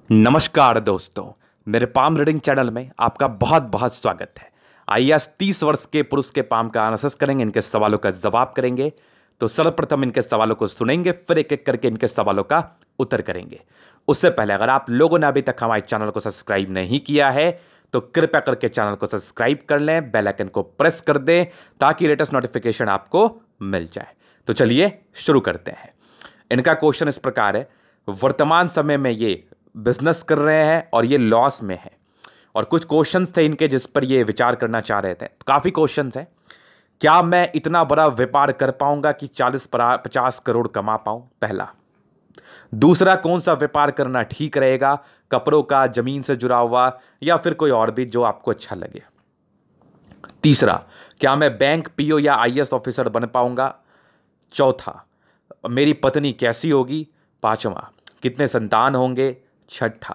नमस्कार दोस्तों, मेरे पाम रीडिंग चैनल में आपका बहुत बहुत स्वागत है। आइए आज 30 वर्ष के पुरुष के पाम का एनालिसिस करेंगे, इनके सवालों का जवाब करेंगे। तो सर्वप्रथम इनके सवालों को सुनेंगे, फिर एक एक करके इनके सवालों का उत्तर करेंगे। उससे पहले अगर आप लोगों ने अभी तक हमारे चैनल को सब्सक्राइब नहीं किया है तो कृपया करके चैनल को सब्सक्राइब कर लें, बेल आइकन को प्रेस कर दें ताकि लेटेस्ट नोटिफिकेशन आपको मिल जाए। तो चलिए शुरू करते हैं। इनका क्वेश्चन इस प्रकार है, वर्तमान समय में ये बिजनेस कर रहे हैं और ये लॉस में है। और कुछ क्वेश्चंस थे इनके जिस पर ये विचार करना चाह रहे थे। काफ़ी क्वेश्चंस हैं। क्या मैं इतना बड़ा व्यापार कर पाऊंगा कि 40-50 करोड़ कमा पाऊं? पहला। दूसरा, कौन सा व्यापार करना ठीक रहेगा, कपड़ों का, जमीन से जुड़ा हुआ, या फिर कोई और भी जो आपको अच्छा लगे? तीसरा, क्या मैं बैंक पीओ या आईएएस ऑफिसर बन पाऊंगा? चौथा, मेरी पत्नी कैसी होगी? पांचवा, कितने संतान होंगे? छठा,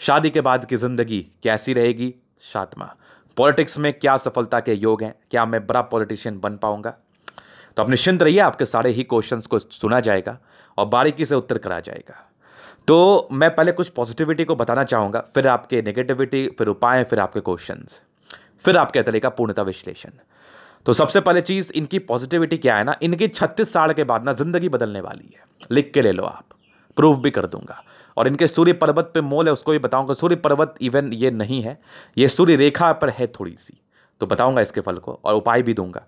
शादी के बाद की जिंदगी कैसी रहेगी? सातवां, पॉलिटिक्स में क्या सफलता के योग हैं, क्या मैं बड़ा पॉलिटिशियन बन पाऊंगा? तो आप निश्चिंत रहिए, आपके सारे ही क्वेश्चंस को सुना जाएगा और बारीकी से उत्तर करा जाएगा। तो मैं पहले कुछ पॉजिटिविटी को बताना चाहूंगा, फिर आपके नेगेटिविटी, फिर उपाय, फिर आपके क्वेश्चंस, फिर आपके तरीका पूर्णतः विश्लेषण। तो सबसे पहले चीज, इनकी पॉजिटिविटी क्या है ना, इनकी 36 साल के बाद ना जिंदगी बदलने वाली है। लिख के ले लो, आप प्रूफ भी कर दूंगा। और इनके सूर्य पर्वत पे मोल है, उसको भी बताऊंगा। सूर्य पर्वत इवन ये नहीं है, ये सूर्य रेखा पर है थोड़ी सी, तो बताऊंगा इसके फल को और उपाय भी दूंगा।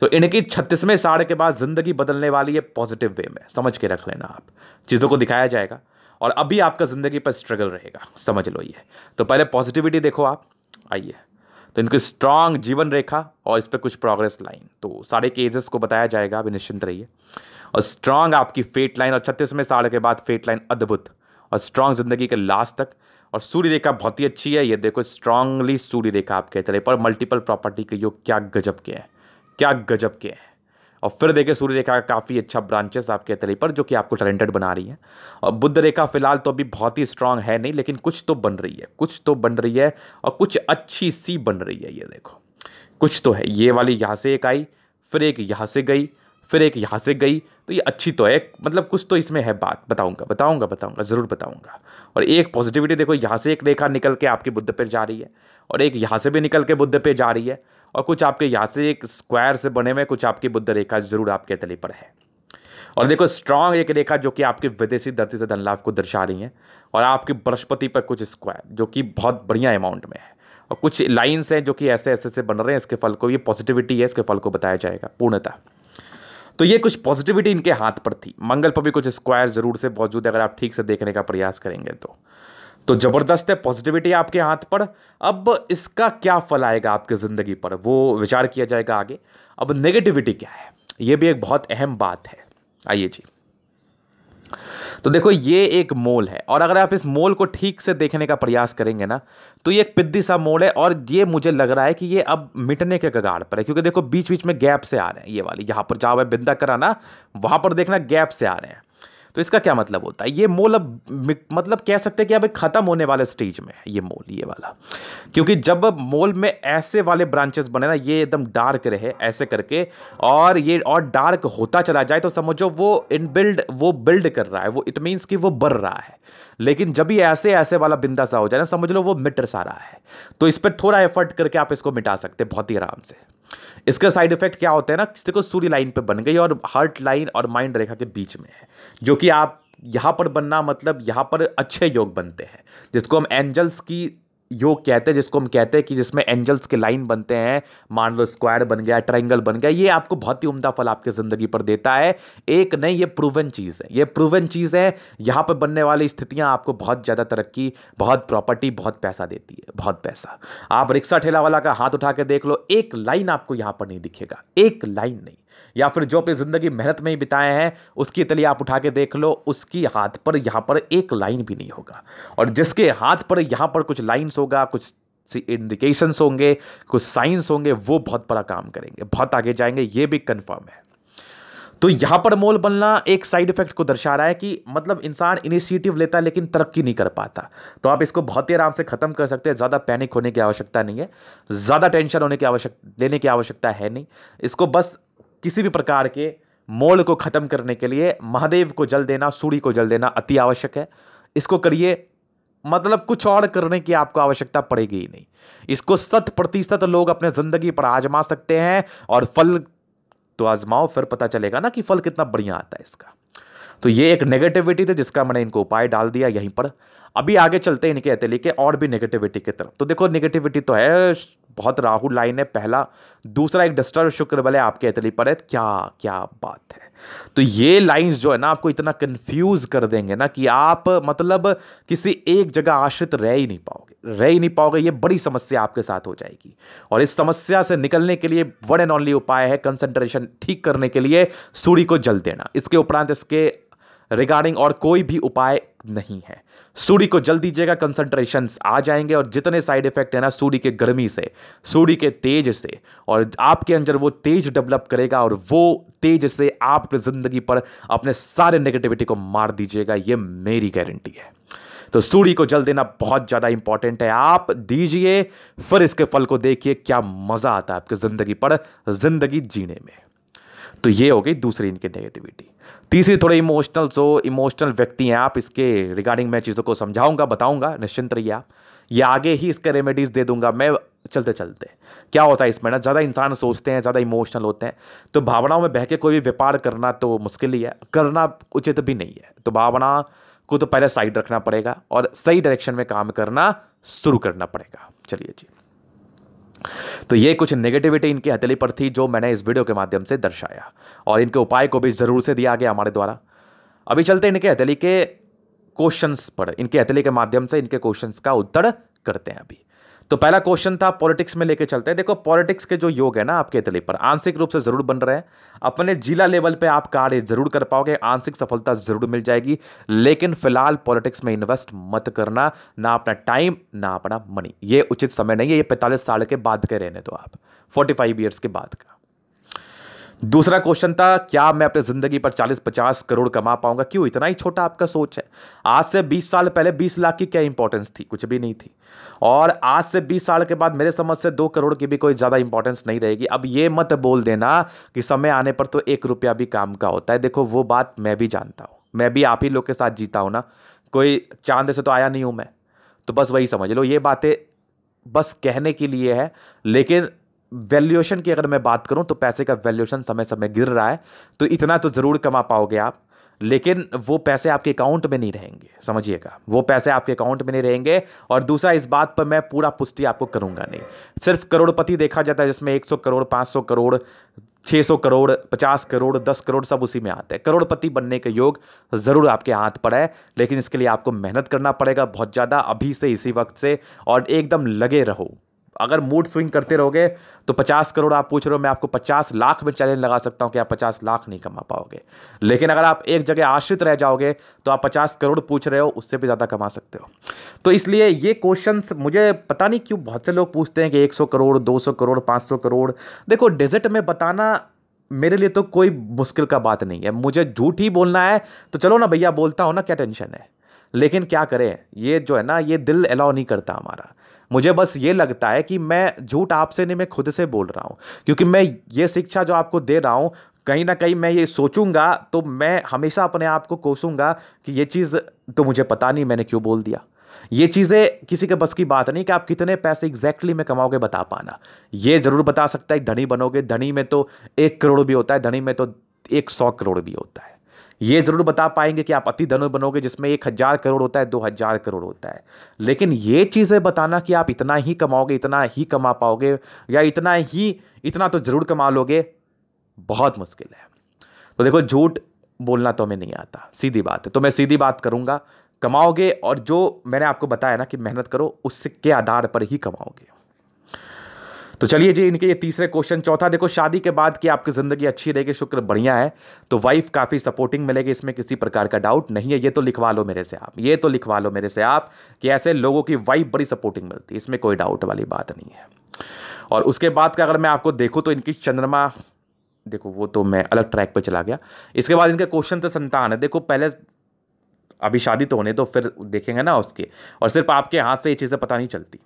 तो इनकी 36वें साल के बाद जिंदगी बदलने वाली है पॉजिटिव वे में, समझ के रख लेना। आप चीज़ों को दिखाया जाएगा और अभी आपका जिंदगी पर स्ट्रगल रहेगा, समझ लो ये। तो पहले पॉजिटिविटी देखो आप। आइए, तो इनकी स्ट्रांग जीवन रेखा और इस पर कुछ प्रोग्रेस लाइन, तो सारे केसेस को बताया जाएगा, अभी निश्चिंत रहिए। और स्ट्रांग आपकी फेट लाइन, और 36वें साल के बाद फेट लाइन अद्भुत और स्ट्रांग जिंदगी के लास्ट तक। और सूर्य रेखा बहुत ही अच्छी है, ये देखो स्ट्रांगली सूर्य रेखा आपके चले पर मल्टीपल प्रॉपर्टी के योग, क्या गजब के हैं, क्या गजब के हैं। और फिर देखिए सूर्य रेखा का काफ़ी अच्छा ब्रांचेस आपके तले पर जो कि आपको टैलेंटेड बना रही है। और बुध रेखा फिलहाल तो अभी बहुत ही स्ट्रांग है नहीं, लेकिन कुछ तो बन रही है, कुछ तो बन रही है और कुछ अच्छी सी बन रही है। ये देखो कुछ तो है, ये वाली यहाँ से एक आई, फिर एक यहाँ से गई, फिर एक यहाँ से गई, तो ये अच्छी तो है, मतलब कुछ तो इसमें है बात। बताऊंगा बताऊंगा बताऊंगा, ज़रूर बताऊंगा। और एक पॉजिटिविटी देखो, यहाँ से एक रेखा निकल के आपके बुध पे जा रही है और एक यहाँ से भी निकल के बुध पे जा रही है और कुछ आपके यहाँ से एक स्क्वायर से बने में कुछ आपकी बुध रेखा ज़रूर आपके तले पर है। और देखो स्ट्रांग एक रेखा जो कि आपकी विदेशी धरती से धन लाभ को दर्शा रही है और आपकी बृहस्पति पर कुछ स्क्वायर जो कि बहुत बढ़िया अमाउंट में है और कुछ लाइन्स हैं जो कि ऐसे ऐसे से बन रहे हैं। इसके फल को, ये पॉजिटिविटी है, इसके फल को बताया जाएगा पूर्णतः। तो ये कुछ पॉजिटिविटी इनके हाथ पर थी। मंगल पर भी कुछ स्क्वायर जरूर से मौजूद है, अगर आप ठीक से देखने का प्रयास करेंगे तो जबरदस्त है पॉजिटिविटी आपके हाथ पर। अब इसका क्या फल आएगा आपकी जिंदगी पर, वो विचार किया जाएगा आगे। अब नेगेटिविटी क्या है, ये भी एक बहुत अहम बात है। आइए जी, तो देखो ये एक मोल है और अगर आप इस मोल को ठीक से देखने का प्रयास करेंगे ना तो ये एक पिद्दी सा मोल है और ये मुझे लग रहा है कि ये अब मिटने के कगार पर है, क्योंकि देखो बीच बीच में गैप से आ रहे हैं। ये वाली यहाँ पर जहाँ बिंदा करा ना, वहां पर देखना गैप से आ रहे हैं। तो इसका क्या मतलब होता है, ये मोल अब मतलब कह सकते हैं कि अब खत्म होने वाले स्टेज में है ये मोल, ये वाला। क्योंकि जब मोल में ऐसे वाले ब्रांचेस बने ना, ये एकदम डार्क रहे ऐसे करके और ये और डार्क होता चला जाए तो समझो वो इनबिल्ड वो बिल्ड कर रहा है, वो इट मीन्स कि वो बढ़ रहा है। लेकिन जब ये ऐसे ऐसे वाला बिंदा सा हो जाए ना, समझ लो वो मिट सा रहा है। तो इस पर थोड़ा एफर्ट करके आप इसको मिटा सकते हैं बहुत ही आराम से। इसका साइड इफेक्ट क्या होता है ना, किसी को सूर्य लाइन पे बन गई और हार्ट लाइन और माइंड रेखा के बीच में है, जो कि आप यहां पर बनना मतलब यहां पर अच्छे योग बनते हैं, जिसको हम एंजल्स की योग कहते हैं, जिसको हम कहते हैं कि जिसमें एंजल्स के लाइन बनते हैं। मान लो स्क्वायर बन गया, ट्रायंगल बन गया, ये आपको बहुत ही उम्दा फल आपके जिंदगी पर देता है। एक नहीं, ये प्रूवन चीज है, ये प्रूवन चीज है। यहां पर बनने वाली स्थितियां आपको बहुत ज्यादा तरक्की, बहुत प्रॉपर्टी, बहुत पैसा देती है, बहुत पैसा। आप रिक्शा ठेला वाला का हाथ उठा के देख लो, एक लाइन आपको यहां पर नहीं दिखेगा, एक लाइन नहीं। या फिर जो अपनी जिंदगी मेहनत में ही बिताए हैं उसकी तली आप उठा के देख लो, उसकी हाथ पर यहां पर एक लाइन भी नहीं होगा। और जिसके हाथ पर यहां पर कुछ लाइंस होगा, कुछ इंडिकेशंस होंगे, कुछ साइंस होंगे, वो बहुत बड़ा काम करेंगे, बहुत आगे जाएंगे, ये भी कंफर्म है। तो यहां पर मोल बनना एक साइड इफेक्ट को दर्शा रहा है कि मतलब इंसान इनिशिएटिव लेता है लेकिन तरक्की नहीं कर पाता। तो आप इसको बहुत ही आराम से खत्म कर सकते हैं, ज्यादा पैनिक होने की आवश्यकता नहीं है, ज्यादा टेंशन लेने की आवश्यकता है नहीं। इसको बस किसी भी प्रकार के मोल को खत्म करने के लिए महादेव को जल देना, सूर्य को जल देना अति आवश्यक है। इसको करिए, मतलब कुछ और करने की आपको आवश्यकता पड़ेगी ही नहीं। इसको 100% लोग अपने जिंदगी पर आजमा सकते हैं और फल तो आजमाओ, फिर पता चलेगा ना कि फल कितना बढ़िया आता है इसका। तो ये एक नेगेटिविटी थी जिसका मैंने इनको उपाय डाल दिया यहीं पर। अभी आगे चलते हैं इनके हथेली के और भी नेगेटिविटी की तरफ। तो देखो नेगेटिविटी तो है, बहुत राहु लाइन है पहला, दूसरा एक डिस्टर्ब शुक्र बल है आपके हथेली पर है। क्या क्या बात है। तो ये लाइंस जो है ना आपको इतना कंफ्यूज कर देंगे ना कि आप मतलब किसी एक जगह आश्रित रह ही नहीं पाओगे। ये बड़ी समस्या आपके साथ हो जाएगी और इस समस्या से निकलने के लिए वन एंड ओनली उपाय है कंसंट्रेशन ठीक करने के लिए सूर्य को जल देना। इसके उपरांत इसके रिगार्डिंग और कोई भी उपाय नहीं है। सूर्य को जल दीजिएगा, कंसंट्रेशन आ जाएंगे और जितने साइड इफेक्ट है ना सूर्य के गर्मी से, सूर्य के तेज से, और आपके अंदर वो तेज डेवलप करेगा और वो तेज से आप अपनी जिंदगी पर अपने सारे नेगेटिविटी को मार दीजिएगा। ये मेरी गारंटी है। तो सूर्य को जल देना बहुत ज्यादा इंपॉर्टेंट है, आप दीजिए, फिर इसके फल को देखिए क्या मजा आता है आपकी जिंदगी पर जिंदगी जीने में। तो ये हो गई दूसरी इनकी नेगेटिविटी। तीसरी थोड़े इमोशनल व्यक्ति हैं आप, इसके रिगार्डिंग मैं चीज़ों को समझाऊंगा, बताऊंगा, निश्चिंत रहिए आप। ये आगे ही इसके रेमेडीज दे दूंगा मैं चलते चलते। क्या होता है इसमें ना, ज़्यादा इंसान सोचते हैं, ज़्यादा इमोशनल होते हैं, तो भावनाओं में बह के कोई भी व्यापार करना तो मुश्किल ही है, करना उचित भी नहीं है। तो भावना को तो पहले साइड रखना पड़ेगा और सही डायरेक्शन में काम करना शुरू करना पड़ेगा। चलिए जी, तो ये कुछ नेगेटिविटी इनकी हथेली पर थी जो मैंने इस वीडियो के माध्यम से दर्शाया और इनके उपाय को भी जरूर से दिया गया हमारे द्वारा। अभी चलते इनके हथेली के क्वेश्चंस पर, इनके हथेली के माध्यम से इनके क्वेश्चंस का उत्तर करते हैं अभी। तो पहला क्वेश्चन था पॉलिटिक्स में लेके चलते हैं। देखो पॉलिटिक्स के जो योग है ना आपके हथेली पर आंशिक रूप से जरूर बन रहे हैं, अपने जिला लेवल पे आप कार्य जरूर कर पाओगे, आंशिक सफलता जरूर मिल जाएगी, लेकिन फिलहाल पॉलिटिक्स में इन्वेस्ट मत करना, ना अपना टाइम ना अपना मनी। ये उचित समय नहीं है, ये 45 साल के बाद के रहने दो आप, 45 ईयर्स के बाद का। दूसरा क्वेश्चन था क्या मैं अपनी जिंदगी पर 40-50 करोड़ कमा पाऊंगा। क्यों इतना ही छोटा आपका सोच है। आज से 20 साल पहले 20 लाख की क्या इंपॉर्टेंस थी, कुछ भी नहीं थी, और आज से 20 साल के बाद मेरे समझ से 2 करोड़ की भी कोई ज्यादा इंपॉर्टेंस नहीं रहेगी। अब ये मत बोल देना कि समय आने पर तो 1 रुपया भी काम का होता है। देखो वो बात मैं भी जानता हूं, मैं भी आप ही लोग के साथ जीता हूं ना, कोई चांद से तो आया नहीं हूं मैं। तो बस वही समझ लो, ये बातें बस कहने के लिए है, लेकिन वैल्यूएशन की अगर मैं बात करूं तो पैसे का वैल्यूएशन समय समय गिर रहा है, तो इतना तो जरूर कमा पाओगे आप, लेकिन वो पैसे आपके अकाउंट में नहीं रहेंगे, समझिएगा, वो पैसे आपके अकाउंट में नहीं रहेंगे। और दूसरा इस बात पर मैं पूरा पुष्टि आपको करूंगा नहीं। सिर्फ करोड़पति देखा जाता है जिसमें 100 करोड़, 500 करोड़, 600 करोड़, 50 करोड़, 10 करोड़ सब उसी में आते हैं। करोड़पति बनने के योग जरूर आपके हाथ पर है, लेकिन इसके लिए आपको मेहनत करना पड़ेगा बहुत ज्यादा, अभी से, इसी वक्त से, और एकदम लगे रहो। अगर मूड स्विंग करते रहोगे तो 50 करोड़ आप पूछ रहे हो, मैं आपको 50 लाख में चैलेंज लगा सकता हूं कि आप 50 लाख नहीं कमा पाओगे। लेकिन अगर आप एक जगह आश्रित रह जाओगे तो आप 50 करोड़ पूछ रहे हो, उससे भी ज्यादा कमा सकते हो। तो इसलिए ये क्वेश्चंस मुझे पता नहीं क्यों बहुत से लोग पूछते हैं कि 100 करोड़, 200 करोड़, 500 करोड़। देखो डिजिट में बताना मेरे लिए तो कोई मुश्किल का बात नहीं है। मुझे झूठ ही बोलना है तो चलो ना भैया, बोलता हूं ना, क्या टेंशन है। लेकिन क्या करें, ये जो है ना, ये दिल अलाउ नहीं करता हमारा। मुझे बस ये लगता है कि मैं झूठ आपसे नहीं, मैं खुद से बोल रहा हूं, क्योंकि मैं ये शिक्षा जो आपको दे रहा हूं, कहीं ना कहीं मैं ये सोचूंगा तो मैं हमेशा अपने आप को कोसूंगा कि ये चीज़ तो मुझे पता नहीं मैंने क्यों बोल दिया। ये चीज़ें किसी के बस की बात नहीं कि आप कितने पैसे एग्जैक्टली में कमाओगे बता पाना। ये जरूर बता सकता है धनी बनोगे, धनी में तो 1 करोड़ भी होता है, धनी में तो 100 करोड़ भी होता है। ये जरूर बता पाएंगे कि आप अति धनी बनोगे जिसमें 1000 करोड़ होता है, 2000 करोड़ होता है। लेकिन ये चीजें बताना कि आप इतना ही कमाओगे, इतना ही कमा पाओगे, या इतना तो जरूर कमा लोगे, बहुत मुश्किल है। तो देखो झूठ बोलना तो हमें नहीं आता, सीधी बात है। तो मैं सीधी बात करूंगा, कमाओगे, और जो मैंने आपको बताया ना कि मेहनत करो, उसके आधार पर ही कमाओगे। तो चलिए जी, इनके ये तीसरे क्वेश्चन। चौथा देखो, शादी के बाद की आपकी जिंदगी अच्छी रहेगी, शुक्र बढ़िया है, तो वाइफ काफी सपोर्टिंग मिलेगी, इसमें किसी प्रकार का डाउट नहीं है। ये तो लिखवा लो मेरे से आप, ये तो लिखवा लो मेरे से आप कि ऐसे लोगों की वाइफ बड़ी सपोर्टिंग मिलती है, इसमें कोई डाउट वाली बात नहीं है। और उसके बाद का अगर मैं आपको देखूं तो इनकी चंद्रमा, देखो वो तो मैं अलग ट्रैक पर चला गया। इसके बाद इनके क्वेश्चन तो संतान है। देखो पहले अभी शादी तो होने दो, फिर देखेंगे ना उसके, और सिर्फ आपके हाथ से ये चीजें पता नहीं चलती।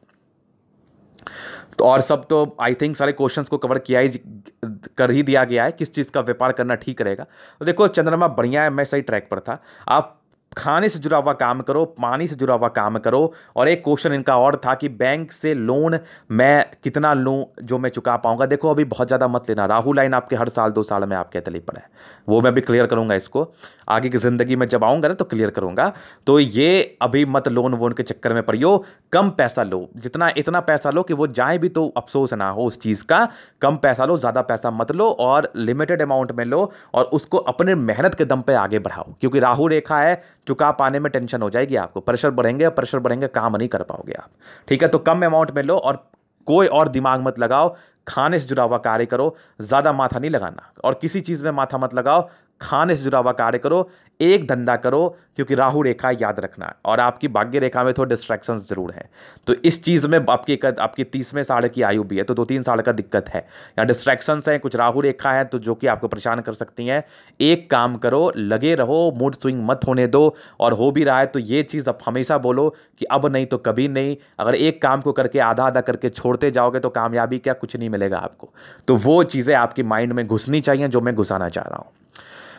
तो और सब तो आई थिंक सारे क्वेश्चंस को कवर कर ही दिया गया है, किस चीज़ का व्यापार करना ठीक रहेगा। तो देखो चंद्रमा बढ़िया है, मैं सही ट्रैक पर था। आप खाने से जुड़ा हुआ काम करो, पानी से जुड़ा हुआ काम करो। और एक क्वेश्चन इनका और था कि बैंक से लोन मैं कितना लूं जो मैं चुका पाऊंगा। देखो अभी बहुत ज़्यादा मत लेना, राहु लाइन आपके हर साल 2 साल में आपके तली पड़ा है, वो मैं भी क्लियर करूंगा इसको आगे की ज़िंदगी में जब आऊंगा ना तो क्लियर करूंगा। तो ये अभी मत लोन वोन के चक्कर में पड़ियो, कम पैसा लो, जितना इतना पैसा लो कि वो जाए भी तो अफसोस ना हो उस चीज़ का। कम पैसा लो, ज़्यादा पैसा मत लो और लिमिटेड अमाउंट में लो और उसको अपने मेहनत के दम पे आगे बढ़ाओ, क्योंकि राहु रेखा है, चुका पाने में टेंशन हो जाएगी आपको, प्रेशर बढ़ेंगे, प्रेशर बढ़ेंगे, काम नहीं कर पाओगे आप। ठीक है, तो कम अमाउंट में लो और कोई और दिमाग मत लगाओ, खाने से जुड़ा हुआ कार्य करो, ज्यादा माथा नहीं लगाना और किसी चीज में माथा मत लगाओ, खाने से जुड़ा हुआ कार्य करो, एक धंधा करो, क्योंकि राहु रेखा याद रखना। और आपकी भाग्य रेखा में थोड़े डिस्ट्रैक्शंस जरूर है, तो इस चीज में आपकी 30वें साल की आयु भी है, तो 2-3 साल का दिक्कत है, या डिस्ट्रैक्शंस है, कुछ राहु रेखा है तो जो कि आपको परेशान कर सकती हैं। एक काम करो, लगे रहो, मूड स्विंग मत होने दो, और हो भी रहा है तो ये चीज अब हमेशा बोलो कि अब नहीं तो कभी नहीं। अगर एक काम को करके आधा आधा करके छोड़ते जाओगे तो कामयाबी क्या, कुछ नहीं मिलेगा आपको। तो वो चीजें आपकी माइंड में घुसनी चाहिए जो मैं घुसाना चाह रहा हूं।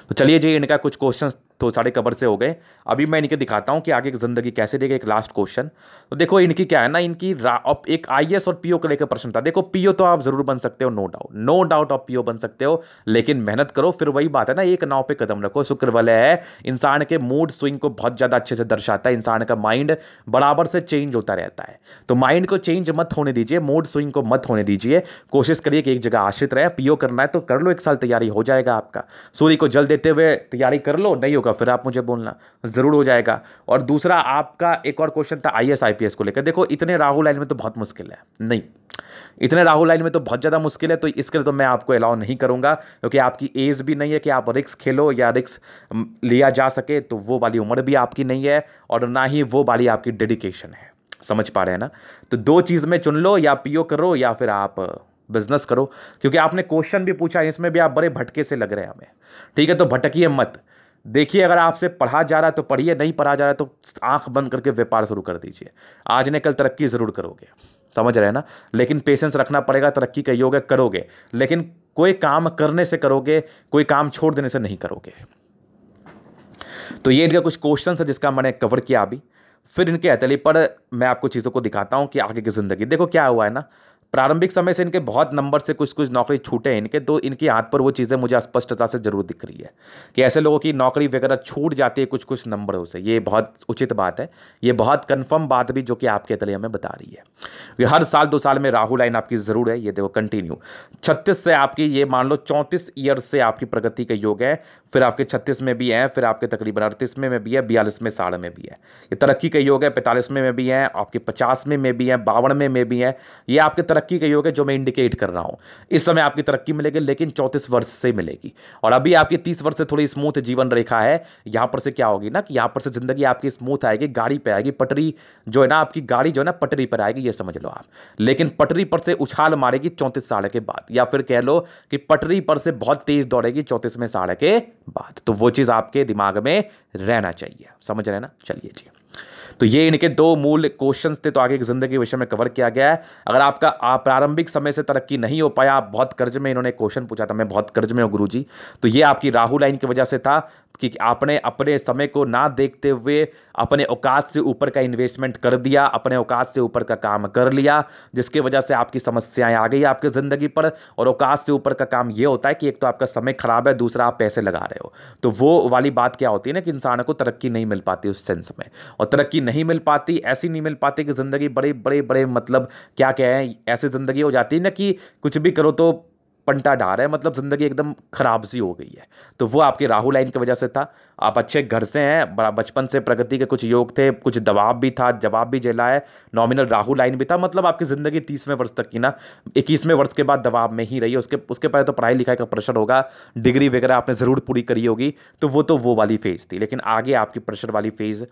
तो चलिए जी, इनका कुछ क्वेश्चंस तो साढ़े कवर से हो गए। अभी मैं इनके दिखाता हूं कि आगे की जिंदगी कैसे देगा। एक लास्ट क्वेश्चन, तो देखो इनकी क्या है ना, इनकी अब एक आईएएस और पीओ को लेकर प्रश्न था। देखो पीओ तो आप जरूर बन सकते हो, नो डाउट, नो डाउट आप पीओ बन सकते हो, लेकिन मेहनत करो। फिर वही बात है ना, एक नाव पे कदम रखो। शुक्र वलय है, इंसान के मूड स्विंग को बहुत ज्यादा अच्छे से दर्शाता है। इंसान का माइंड बराबर से चेंज होता रहता है, तो माइंड को चेंज मत होने दीजिए, मूड स्विंग को मत होने दीजिए। कोशिश करिए कि एक जगह आश्रित रहे। पीओ करना है तो कर लो, 1 साल तैयारी हो जाएगा आपका। सूर्य को जल देते हुए तैयारी कर लो, नहीं होगा फिर आप मुझे बोलना, जरूर हो जाएगा। और दूसरा आपका एक और क्वेश्चन था आईएएस आईपीएस को लेकर। देखो इतने राहु लाइन में तो बहुत मुश्किल है, नहीं इतने राहु लाइन में तो बहुत ज्यादा मुश्किल है, तो इसके लिए तो मैं आपको अलाउ नहीं करूंगा, क्योंकि आपकी एज भी नहीं है कि आप रिस्क खेलो या रिस्क लिया जा सके, तो वो वाली उम्र भी आपकी नहीं है और ना ही वो वाली आपकी डेडिकेशन है। समझ पा रहे हैं ना? तो 2 चीज में चुन लो, या पीओ करो या फिर आप बिजनेस करो। क्योंकि आपने क्वेश्चन भी पूछा, इसमें भी आप बड़े भटके से लग रहे हैं हमें। ठीक है, तो भटकिए मत। देखिए अगर आपसे पढ़ा जा रहा है तो पढ़िए, नहीं पढ़ा जा रहा है तो आंख बंद करके व्यापार शुरू कर दीजिए। आज ने कल तरक्की जरूर करोगे, समझ रहे हैं ना? लेकिन पेशेंस रखना पड़ेगा। तरक्की का योग है, करोगे, लेकिन कोई काम करने से करोगे, कोई काम छोड़ देने से नहीं करोगे। तो ये इनका कुछ क्वेश्चन है जिसका मैंने कवर किया अभी। फिर इनके हथेली पर मैं आपको चीज़ों को दिखाता हूं कि आगे की जिंदगी देखो क्या हुआ है ना। प्रारंभिक समय से इनके बहुत नंबर से कुछ कुछ नौकरी छूटे हैं इनके, तो इनके हाथ पर वो चीज़ें मुझे स्पष्टता से जरूर दिख रही है कि ऐसे लोगों की नौकरी वगैरह छूट जाती है कुछ कुछ नंबरों से। ये बहुत उचित बात है, ये बहुत कंफर्म बात भी जो कि आपके तले हमें बता रही है। ये हर साल 2 साल में राहु लाइन आपकी जरूर है, ये देखो कंटिन्यू 36 से आपकी, ये मान लो 34 ईयर से आपकी प्रगति का योग है। फिर आपके 36 में भी है, फिर आपके तकरीबन 38 में भी है, 42 में, 60 में भी है। ये तरक्की का योग है। 45 में भी है, आपके 50 में भी है, 52 में भी है। ये आपके तरक्की का योग है जो मैं इंडिकेट कर रहा हूं। इस समय आपकी तरक्की मिलेगी, लेकिन 34 वर्ष से मिलेगी। और अभी आपकी 30 वर्ष से थोड़ी स्मूथ जीवन रेखा है। यहां पर से क्या होगी ना कि यहां पर से जिंदगी आपकी स्मूथ आएगी, गाड़ी पे आएगी, पटरी जो है ना, आपकी गाड़ी जो है ना पटरी पर आएगी, ये समझ लो आप। लेकिन पटरी पर से उछाल मारेगी 34 साल के बाद, या फिर कह लो कि पटरी पर से बहुत तेज दौड़ेगी 34वें साल के बाद। तो वो चीज आपके दिमाग में रहना चाहिए, समझ रहे हैं ना? चलिए जी, तो ये इनके 2 मूल क्वेश्चंस थे, तो आगे की जिंदगी के विषय में कवर किया गया है। अगर आपका प्रारंभिक समय से तरक्की नहीं हो पाया, आप बहुत कर्ज में, इन्होंने क्वेश्चन पूछा था मैं बहुत कर्ज में हूं गुरुजी, तो ये आपकी राहु लाइन की वजह से था कि आपने अपने समय को ना देखते हुए अपने औकात से ऊपर का इन्वेस्टमेंट कर दिया, अपने औकात से ऊपर का काम कर लिया, जिसकी वजह से आपकी समस्याएं आ गई आपकी जिंदगी पर। और औकात से ऊपर का काम यह होता है कि एक तो आपका समय खराब है, दूसरा आप पैसे लगा रहे हो। तो वो वाली बात क्या होती है ना कि इंसान को तरक्की नहीं मिल पाती उस सेंस में, और तरक्की नहीं मिल पाती, ऐसी नहीं मिल पाती कि जिंदगी बड़े बड़े बड़े मतलब क्या क्या है, ऐसी जिंदगी हो जाती है ना कि कुछ भी करो तो पंटा ढार है, मतलब जिंदगी एकदम खराब सी हो गई है। तो वो आपके राहु लाइन की वजह से था। आप अच्छे घर से हैं, बचपन से प्रगति के कुछ योग थे, कुछ दबाव भी था, जवाब भी झेला है, नॉमिनल राहु लाइन भी था। मतलब आपकी जिंदगी 30वें वर्ष तक की ना, 21वें वर्ष के बाद दबाव में ही रही है। उसके पहले तो पढ़ाई लिखाई का प्रेशर होगा, डिग्री वगैरह आपने जरूर पूरी करी होगी, तो वो वाली फेज थी। लेकिन आगे आपकी प्रेशर वाली फेज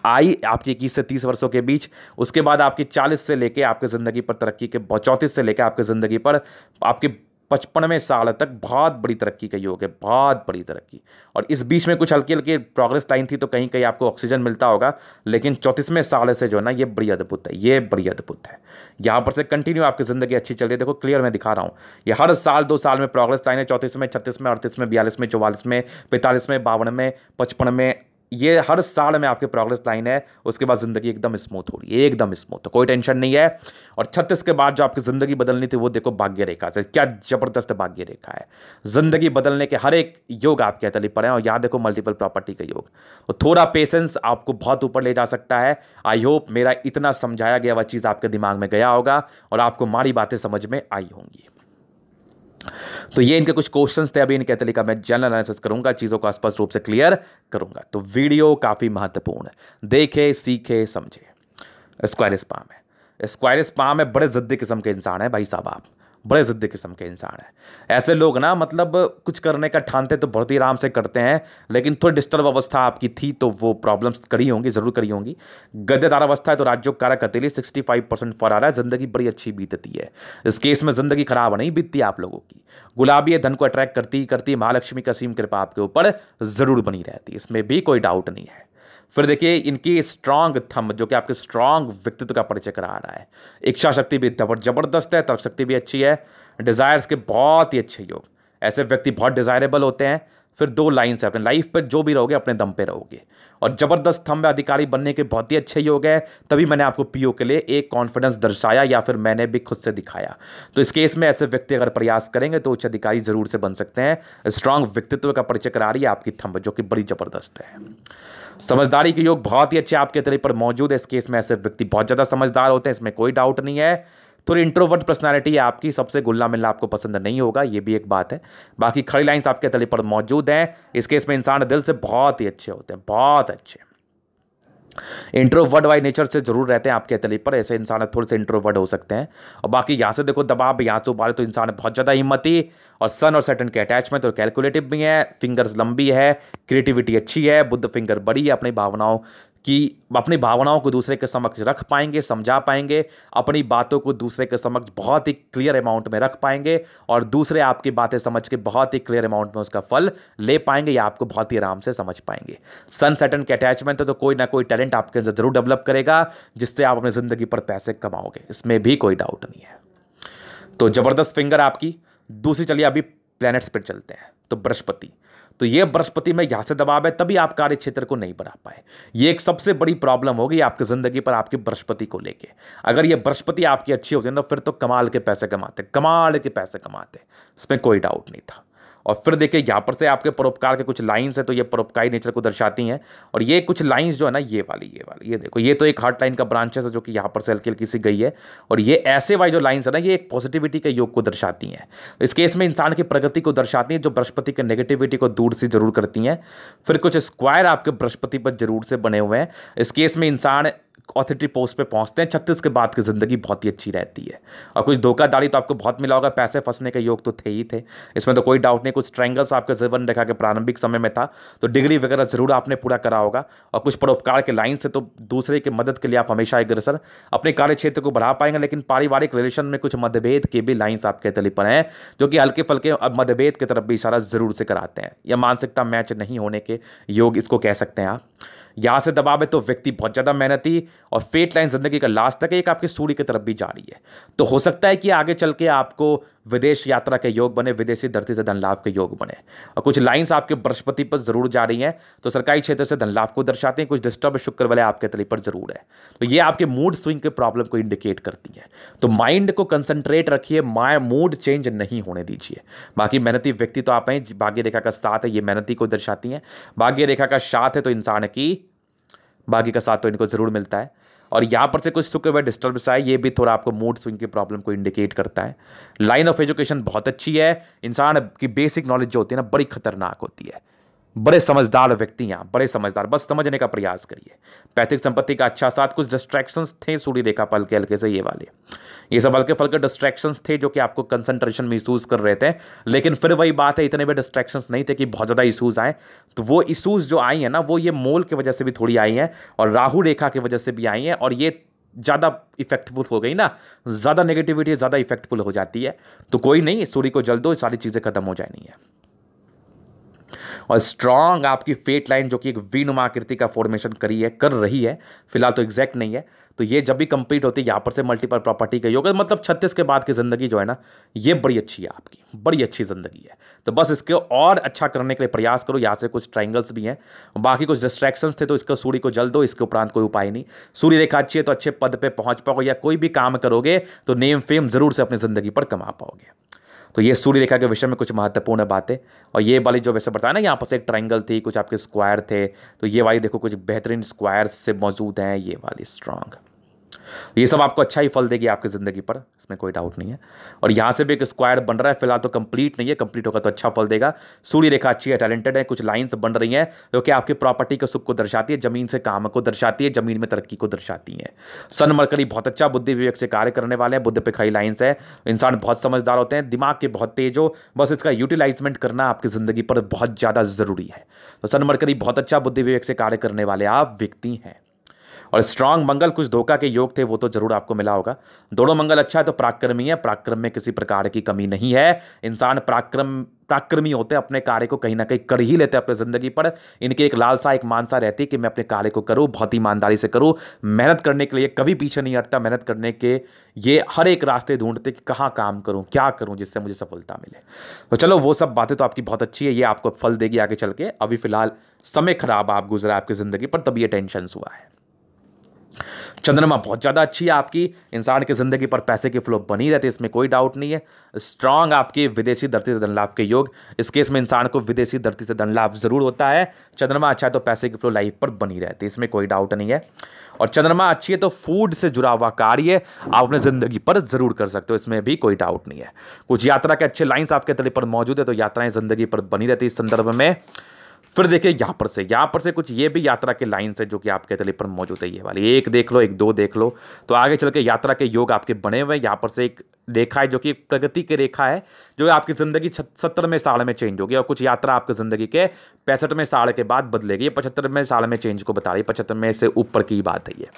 आई आपकी 21 से 30 वर्षों के बीच। उसके बाद आपकी 40 से लेके आपकी जिंदगी पर तरक्की के 34 से लेकर आपकी जिंदगी पर आपके 55वें साल तक बहुत बड़ी तरक्की का योग है, बहुत बड़ी तरक्की। और इस बीच में कुछ हल्की हल्की प्रोग्रेस लाइन थी, तो कहीं कहीं आपको ऑक्सीजन मिलता होगा, लेकिन 34वें साल से जो है ना, ये बड़ी अद्भुत है, ये बड़ी अद्भुत है। यहाँ पर से कंटिन्यू आपकी जिंदगी अच्छी चल रही है। देखो क्लियर मैं दिखा रहा हूँ, ये हर साल 2 साल में प्रोग्रेस लाइन है। 34 में, 36 में, 38 में, 42 में, 44 में, 45 में, 52 में, 55 में, ये हर साल में आपके प्रोग्रेस लाइन है, उसके बाद जिंदगी एकदम स्मूथ हो रही है, एकदम स्मूथ, तो कोई टेंशन नहीं है। और 36 के बाद जो आपकी जिंदगी बदलनी थी वो देखो भाग्य रेखा से, क्या जबरदस्त भाग्य रेखा है। जिंदगी बदलने के हर एक योग आपके तली पर हैं, और यहाँ देखो मल्टीपल प्रॉपर्टी का योग, तो थोड़ा पेशेंस आपको बहुत ऊपर ले जा सकता है। आई होप मेरा इतना समझाया गया वह चीज़ आपके दिमाग में गया होगा और आपको हमारी बातें समझ में आई होंगी। तो ये इनके कुछ क्वेश्चंस थे, अभी इनके तरीका मैं जनरल एनालिसिस करूंगा, चीज़ों को स्पष्ट रूप से क्लियर करूंगा। तो वीडियो काफ़ी महत्वपूर्ण है, देखे सीखे समझे। स्क्वायर स्पाम है, स्क्वायर स्पाम में बड़े जिद्दी किस्म के इंसान है भाई साहब, आप बड़े जिद्दी किस्म के इंसान हैं। ऐसे लोग ना मतलब कुछ करने का ठानते तो बहुत ही आराम से करते हैं, लेकिन थोड़ी डिस्टर्ब अवस्था आपकी थी तो वो प्रॉब्लम्स करी होंगी, जरूर करी होंगी। गद्देदार अवस्था है तो राजयोग कारक हथेली 65% फॉर आ रहा है, जिंदगी बड़ी अच्छी बीतती है। इस केस में जिंदगी खराब नहीं बीतती आप लोगों की, गुलाबी धन को अट्रैक्ट करती ही करती, महालक्ष्मी का असीम कृपा आपके ऊपर जरूर बनी रहती है, इसमें भी कोई डाउट नहीं है। फिर देखिए इनकी स्ट्रांग थंब जो कि आपके स्ट्रांग व्यक्तित्व का परिचय करा रहा है। इच्छा शक्ति भी जबरदस्त है, तर्क शक्ति भी अच्छी है, डिजायर्स के बहुत ही अच्छे योग, ऐसे व्यक्ति बहुत डिजायरेबल होते हैं। फिर 2 लाइन्स है, अपने लाइफ पर जो भी रहोगे अपने दम पे रहोगे, और जबरदस्त थंब अधिकारी बनने के बहुत ही अच्छे योग है। तभी मैंने आपको पीओ के लिए एक कॉन्फिडेंस दर्शाया, या फिर मैंने भी खुद से दिखाया। तो इस केस में ऐसे व्यक्ति अगर प्रयास करेंगे तो उच्च अधिकारी जरूर से बन सकते हैं। स्ट्रांग व्यक्तित्व का परिचय करा रही है आपकी थंब, जो कि बड़ी जबरदस्त है। समझदारी के योग बहुत ही अच्छे आपके तरीके पर मौजूद है। इस केस में ऐसे व्यक्ति बहुत ज़्यादा समझदार होते हैं, इसमें कोई डाउट नहीं है। थोड़ी इंट्रोवर्ट पर्सनालिटी है आपकी, सबसे घुलना मिलना आपको पसंद नहीं होगा, ये भी एक बात है। बाकी खड़ी लाइंस आपके तले पर मौजूद हैं। इस केस में इंसान दिल से बहुत ही अच्छे होते हैं, बहुत अच्छे। इंट्रोवर्ट बाई नेचर से जरूर रहते हैं आपके तली पर, ऐसे इंसान थोड़े से इंट्रोवर्ट हो सकते हैं। और बाकी यहाँ से देखो दबाव, यहाँ से उबारे तो इंसान बहुत ज़्यादा हिम्मती, और सन और सैटर्न के अटैचमेंट और कैलकुलेटिव भी है। फिंगर्स लंबी है, क्रिएटिविटी अच्छी है, बुद्ध फिंगर बड़ी है, अपनी भावनाओं को दूसरे के समक्ष रख पाएंगे, समझा पाएंगे, अपनी बातों को दूसरे के समक्ष बहुत ही क्लियर अमाउंट में रख पाएंगे, और दूसरे आपकी बातें समझ के बहुत ही क्लियर अमाउंट में उसका फल ले पाएंगे, या आपको बहुत ही आराम से समझ पाएंगे। सन सैटर्न के अटैचमेंट है तो कोई ना कोई टैलेंट आपके अंदर जरूर डेवलप करेगा, जिससे आप अपनी जिंदगी पर पैसे कमाओगे, इसमें भी कोई डाउट नहीं है। तो जबरदस्त फिंगर आपकी। दूसरी चलिए अभी प्लैनेट्स पर चलते हैं। तो बृहस्पति, तो ये बृहस्पति में यहां से दबाव है, तभी आप कार्य क्षेत्र को नहीं बढ़ा पाए। ये एक सबसे बड़ी प्रॉब्लम होगी आपकी जिंदगी पर, आपकी बृहस्पति को लेके। अगर ये बृहस्पति आपकी अच्छी होती है तो फिर तो कमाल के पैसे कमाते, कमाल के पैसे कमाते, इसमें कोई डाउट नहीं था। और फिर देखिए यहाँ पर से आपके परोपकार के कुछ लाइंस है, तो ये परोपकारी नेचर को दर्शाती हैं। और ये कुछ लाइंस जो है ना, ये वाली ये देखो, ये तो एक हार्ट लाइन का ब्रांचेस है जो कि यहाँ पर से हल्की हल्की सी गई है। और ये ऐसे वाली जो लाइंस है ना, ये एक पॉजिटिविटी के योग को दर्शाती हैं। इस केस में इंसान की प्रगति को दर्शाती हैं, जो बृहस्पति के नेगेटिविटी को दूर से जरूर करती हैं। फिर कुछ स्क्वायर आपके बृहस्पति पर जरूर से बने हुए हैं। इस केस में इंसान ऑथोरिटी पोस्ट पे पहुंचते हैं। 36 के बाद की जिंदगी बहुत ही अच्छी रहती है। और कुछ धोखाधड़ी तो आपको बहुत मिला होगा, पैसे फंसने के योग तो थे ही थे, इसमें तो कोई डाउट नहीं। कुछ स्ट्रेंगल्स आपके जीवन रेखा के प्रारंभिक समय में था, तो डिग्री वगैरह जरूर आपने पूरा करा होगा। और कुछ परोपकार के लाइन से तो दूसरे की मदद के लिए आप हमेशा अग्रसर अपने कार्य क्षेत्र को बढ़ा पाएंगे। लेकिन पारिवारिक रिलेशन में कुछ मतभेद के भी लाइन्स आपके तली पर हैं, जो कि हल्के फल्के मतभेद की तरफ भी इशारा जरूर से कराते हैं, या मानसिकता मैच नहीं होने के योग इसको कह सकते हैं आप। यहां से दबाव है तो व्यक्ति बहुत ज़्यादा मेहनती, और फेट लाइन जिंदगी का लास्ट तक एक आपके सूर्य की तरफ भी जा रही है। तो हो सकता है कि आगे चल के आपको विदेश यात्रा के योग बने, विदेशी धरती से धन लाभ के योग बने। और कुछ लाइंस आपके बृहस्पति पर जरूर जा रही हैं, तो सरकारी क्षेत्र से धन लाभ को दर्शाते हैं। कुछ डिस्टर्ब शुक्र वाले आपके तली पर जरूर है, तो ये आपके मूड स्विंग के प्रॉब्लम को इंडिकेट करती है। तो माइंड को कंसंट्रेट रखिए, मूड चेंज नहीं होने दीजिए। बाकी मेहनती व्यक्ति तो आप हैं, भाग्य रेखा का साथ है, ये मेहनती को दर्शाती हैं। भाग्य रेखा का साथ है तो इंसान की भाग्य का साथ तो इनको जरूर मिलता है। और यहाँ पर से कुछ शुक्र व डिस्टर्बेंस है, ये भी थोड़ा आपको मूड स्विंग की प्रॉब्लम को इंडिकेट करता है। लाइन ऑफ एजुकेशन बहुत अच्छी है। इंसान की बेसिक नॉलेज जो होती है ना, बड़ी खतरनाक होती है। बड़े समझदार व्यक्ति यहाँ, बड़े समझदार, बस समझने का प्रयास करिए। पैतृक संपत्ति का अच्छा साथ, कुछ डिस्ट्रैक्शंस थे सूर्य रेखा पर हल्के हल्के से, ये सब हल्के फल्के डिस्ट्रैक्शंस थे जो कि आपको कंसंट्रेशन महसूस कर रहे थे। लेकिन फिर वही बात है, इतने भी डिस्ट्रैक्शंस नहीं थे कि बहुत ज़्यादा इशूज़ आए। तो वो इशूज़ जो आई हैं ना, वो ये मोल की वजह से भी थोड़ी आई हैं, और राहु रेखा की वजह से भी आई हैं। और ये ज़्यादा इफेक्टफुल हो गई ना, ज़्यादा नेगेटिविटी ज़्यादा इफेक्टफुल हो जाती है। तो कोई नहीं, सूर्य को जल दो, सारी चीज़ें खत्म हो जानी है। और स्ट्रांग आपकी फेट लाइन जो कि एक वी नुमा आकृति का फॉर्मेशन कर रही है, फिलहाल तो एग्जैक्ट नहीं है, तो ये जब भी कंप्लीट होती है यहाँ पर से मल्टीपल प्रॉपर्टी का योग है, मतलब 36 के बाद की ज़िंदगी जो है ना, ये बड़ी अच्छी है आपकी, बड़ी अच्छी ज़िंदगी है। तो बस इसके और अच्छा करने के लिए प्रयास करो। यहाँ से कुछ ट्रायंगल्स भी हैं, बाकी कुछ डिस्ट्रैक्शंस थे, तो इसको सूर्य को जल दो, इसके उपरांत कोई उपाय नहीं। सूर्य रेखा अच्छी है तो अच्छे पद पे पहुंच पाओगे, या कोई भी काम करोगे तो नेम फेम जरूर से अपनी ज़िंदगी पर कमा पाओगे। तो ये सूर्य रेखा के विषय में कुछ महत्वपूर्ण बातें। और ये वाली जो वैसे बताया ना, यहाँ पर से एक ट्रायंगल थी, कुछ आपके स्क्वायर थे, तो ये वाली देखो कुछ बेहतरीन स्क्वायर से मौजूद हैं, ये वाली स्ट्रांग। ये सब आपको अच्छा ही फल देगी आपकी ज़िंदगी पर, इसमें कोई डाउट नहीं है। और यहाँ से भी एक स्क्वायर बन रहा है, फिलहाल तो कंप्लीट नहीं है, कंप्लीट होगा तो अच्छा फल देगा। सूर्य रेखा अच्छी है, टैलेंटेड है, कुछ लाइंस बन रही हैं जो कि आपकी प्रॉपर्टी के सुख को दर्शाती है, जमीन से काम को दर्शाती है, जमीन में तरक्की को दर्शाती है। सन मरकरी बहुत अच्छा बुद्धि विवेक से कार्य करने वाले हैं, बुद्ध पे खाई लाइन्स है। इंसान बहुत समझदार होते हैं, दिमाग के बहुत तेज हो, बस इसका यूटिलाइजमेंट करना आपकी ज़िंदगी पर बहुत ज़्यादा ज़रूरी है। तो सन मरकरी बहुत अच्छा बुद्धि विवेक से कार्य करने वाले आप व्यक्ति हैं। और स्ट्रांग मंगल, कुछ धोखा के योग थे वो तो जरूर आपको मिला होगा। दोनों मंगल अच्छा है तो पराक्रमी है, पराक्रम में किसी प्रकार की कमी नहीं है। इंसान पराक्रमी होते हैं, अपने कार्य को कहीं ना कहीं कर ही लेते हैं अपनी जिंदगी पर। इनकी एक लालसा, एक मानसा रहती है कि मैं अपने कार्य को करूं, बहुत ईमानदारी से करूं, मेहनत करने के लिए कभी पीछे नहीं हटता, मेहनत करने के ये हर एक रास्ते ढूंढते कि कहाँ काम करूं, क्या करूं जिससे मुझे सफलता मिले। तो चलो वो सब बातें तो आपकी बहुत अच्छी है, ये आपको फल देगी आगे चल के। अभी फिलहाल समय खराब आप गुजरा आपकी जिंदगी पर, तब ये टेंशन हुआ है। चंद्रमा बहुत ज़्यादा अच्छी है आपकी, इंसान की ज़िंदगी पर पैसे की फ्लो बनी रहती है, इसमें कोई डाउट नहीं है। स्ट्रांग आपकी विदेशी धरती से धन लाभ के योग, इस केस में इंसान को विदेशी धरती से धन लाभ जरूर होता है। चंद्रमा अच्छा है तो पैसे की फ्लो लाइफ पर बनी रहती है, इसमें कोई डाउट नहीं है। और चंद्रमा अच्छी है तो फूड से जुड़ा हुआ कार्य आप अपने ज़िंदगी पर जरूर कर सकते हो, इसमें भी कोई डाउट नहीं है। कुछ यात्रा के अच्छे लाइन्स आपके तले पर मौजूद है, तो यात्राएं ज़िंदगी पर बनी रहती है इस संदर्भ में। फिर देखिए यहाँ पर से कुछ ये भी यात्रा के लाइन्स है जो कि आपके तले पर मौजूद है, ये वाली एक देख लो, एक दो देख लो, तो आगे चल के यात्रा के योग आपके बने हुए हैं। यहाँ पर से एक रेखा है जो कि प्रगति की रेखा है, जो आपकी ज़िंदगी 70वें साल में चेंज होगी, और कुछ यात्रा आपकी ज़िंदगी के 65वें साल के बाद बदलेगी। 75वें साल में चेंज को बता रही है, 75वें से ऊपर की बात है ये।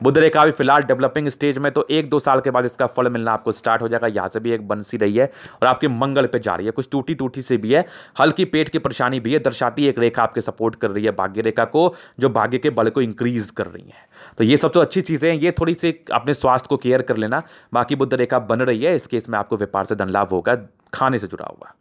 बुध रेखा भी फिलहाल डेवलपिंग स्टेज में, तो 1-2 साल के बाद इसका फल मिलना आपको स्टार्ट हो जाएगा। यहाँ से भी एक बन सी रही है और आपके मंगल पे जा रही है, कुछ टूटी टूटी से भी है, हल्की पेट की परेशानी भी है, दर्शाती है एक रेखा आपके सपोर्ट कर रही है भाग्य रेखा को, जो भाग्य के बल को इंक्रीज कर रही है। तो ये सब तो अच्छी चीज़ें हैं, ये थोड़ी सी अपने स्वास्थ्य को केयर कर लेना। बाकी बुध रेखा बन रही है, इस केस में आपको व्यापार से धन लाभ होगा, खाने से जुड़ा हुआ।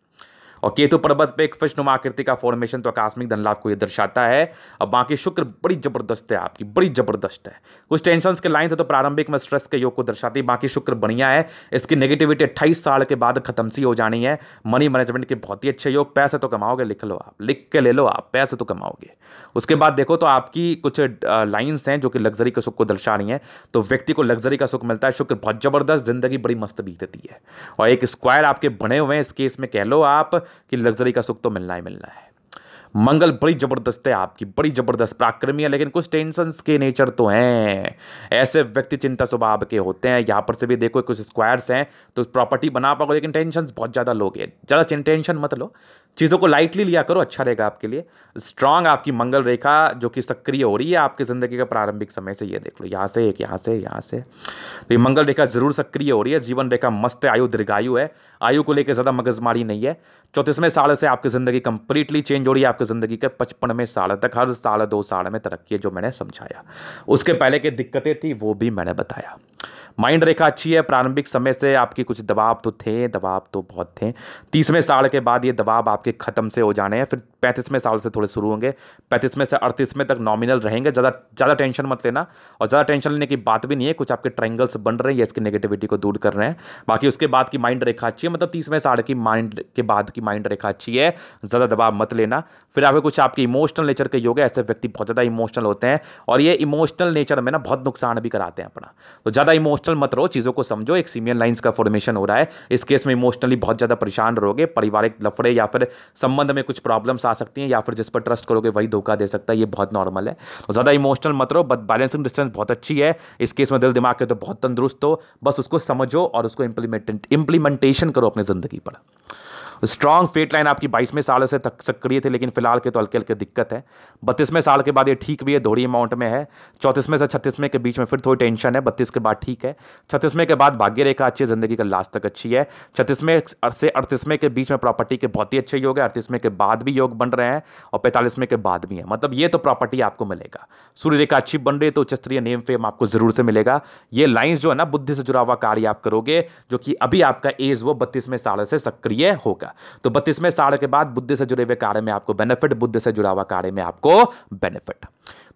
और केतु पर्वत पे एक फिशनुमा आकृति का फॉर्मेशन तो आकस्मिक धन लाभ को ये दर्शाता है। और बाकी शुक्र बड़ी जबरदस्त है आपकी, बड़ी जबरदस्त है। कुछ टेंशंस के लाइन थे तो प्रारंभिक में स्ट्रेस के योग को दर्शाती है। बाकी शुक्र बढ़िया है, इसकी नेगेटिविटी 28 साल के बाद खत्म सी हो जानी है। मनी मैनेजमेंट के बहुत ही अच्छे योग, पैसे तो कमाओगे, लिख लो आप, लिख के ले लो आप, पैसे तो कमाओगे। उसके बाद देखो तो आपकी कुछ लाइन्स हैं जो कि लग्जरी के सुख को दर्शा रही हैं, तो व्यक्ति को लग्जरी का सुख मिलता है। शुक्र बहुत जबरदस्त, जिंदगी बड़ी मस्त बीतती है। और एक स्क्वायर आपके बने हुए हैं, इस केस में कह लो आप कि लग्जरी का सुख तो मिलना ही मिलना है। मंगल बड़ी जबरदस्त है आपकी, बड़ी जबरदस्त पराक्रमी है, लेकिन कुछ टेंशंस के नेचर तो हैं। ऐसे व्यक्ति चिंता स्वभाव के होते हैं। यहां पर से भी देखो कुछ स्क्वायर्स हैं तो प्रॉपर्टी बना पाओगे, लेकिन टेंशंस बहुत ज़्यादा लोगे। ज़्यादा टेंशन मत लो, चीज़ों को लाइटली लिया करो, अच्छा रहेगा आपके लिए। स्ट्रांग आपकी मंगल रेखा जो कि सक्रिय हो रही है आपकी ज़िंदगी का प्रारंभिक समय से, ये देख लो, यहाँ से एक, यहाँ से तो ये मंगल रेखा जरूर सक्रिय हो रही है। जीवन रेखा मस्त है, आयु दीर्घायु है, आयु को लेकर ज़्यादा मगजमारी नहीं है। 34वें साल से आपकी ज़िंदगी कंप्लीटली चेंज हो रही है, आपकी ज़िंदगी के 55वें साल तक हर साल 2 साल में तरक्की है, जो मैंने समझाया। उसके पहले की दिक्कतें थी वो भी मैंने बताया। माइंड रेखा अच्छी है, प्रारंभिक समय से आपकी कुछ दबाव तो थे, दबाव तो बहुत थे। 30वें साल के बाद ये दबाव आपके खत्म से हो जाने हैं, फिर 35वें साल से थोड़े शुरू होंगे, 35वें से 38वें तक नॉमिनल रहेंगे। ज़्यादा टेंशन मत लेना, और ज़्यादा टेंशन लेने की बात भी नहीं है। कुछ आपके ट्रायंगल्स बन रहे हैं, इसकी नेगेटिविटी को दूर कर रहे हैं। बाकी उसके बाद की माइंड रेखा अच्छी है, मतलब 30वें साल की माइंड के बाद की माइंड रेखा अच्छी है, ज़्यादा दबाव मत लेना। फिर आपके कुछ आपके इमोशनल नेचर के योग है, ऐसे व्यक्ति बहुत ज़्यादा इमोशनल होते हैं, और ये इमोशनल नेचर में ना बहुत नुकसान भी कराते हैं अपना। तो ज़्यादा इमोशनल मत रहो, चीज़ों को समझो। एक सीमियन लाइंस का फॉर्मेशन हो रहा है, इस केस में इमोशनली बहुत ज़्यादा परेशान रहोगे। पारिवारिक लफड़े या फिर संबंध में कुछ प्रॉब्लम्स आ सकती हैं, या फिर जिस पर ट्रस्ट करोगे वही धोखा दे सकता है, ये बहुत नॉर्मल है। तो ज़्यादा इमोशनल मत रहो, बट बैलेंसिंग डिस्टेंस बहुत अच्छी है। इस केस में दिल दिमाग के तो बहुत तंदुरुस्त हो, बस उसको समझो और उसको इम्प्लीमेंटेशन करो अपनी ज़िंदगी पर। स्ट्रांग फेट लाइन आपकी 22वें साल से तक सक्रिय थी, लेकिन फिलहाल के तो हल्के हल्के दिक्कत है। 32वें साल के बाद ये ठीक भी है, थोड़ी अमाउंट में है। 34वें से 36वें के बीच में फिर थोड़ी टेंशन है, 32 के बाद ठीक है। 36वें के बाद भाग्य रेखा अच्छी है, जिंदगी का लास्ट तक अच्छी है। 36वें से 38वें के बीच में प्रॉपर्टी के बहुत ही अच्छे योग है, 38वें के बाद भी योग बन रहे हैं और 45वें के बाद भी है, मतलब ये तो प्रॉपर्टी आपको मिलेगा। सूर्य रेखा अच्छी बन रही है तो उच्च स्तरीय नेम फेम आपको जरूर से मिलेगा। ये लाइंस जो है ना, बुद्धि से जुड़ा हुआ कार्य आप करोगे, जो कि अभी आपका एज वो 32वें साल से सक्रिय होगा। तो 32वें साल के बाद बुद्धि से जुड़े हुए कार्य में आपको बेनिफिट, बुद्धि से जुड़ा हुआ कार्य में आपको बेनिफिट।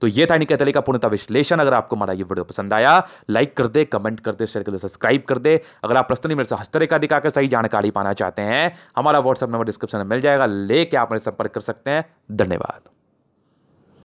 तो ये था इनके तरीका पूर्णतः विश्लेषण। अगर आपको हमारा ये वीडियो पसंद आया, लाइक कर दे, कमेंट कर दे, शेयर कर दे, सब्सक्राइब कर दे। अगर आप पर्सनली मेरे से हस्तरेखा दिखाकर सही जानकारी पाना चाहते हैं, हमारा व्हाट्सएप नंबर डिस्क्रिप्शन में मिल जाएगा, लेके आप मेरे संपर्क कर सकते हैं। धन्यवाद।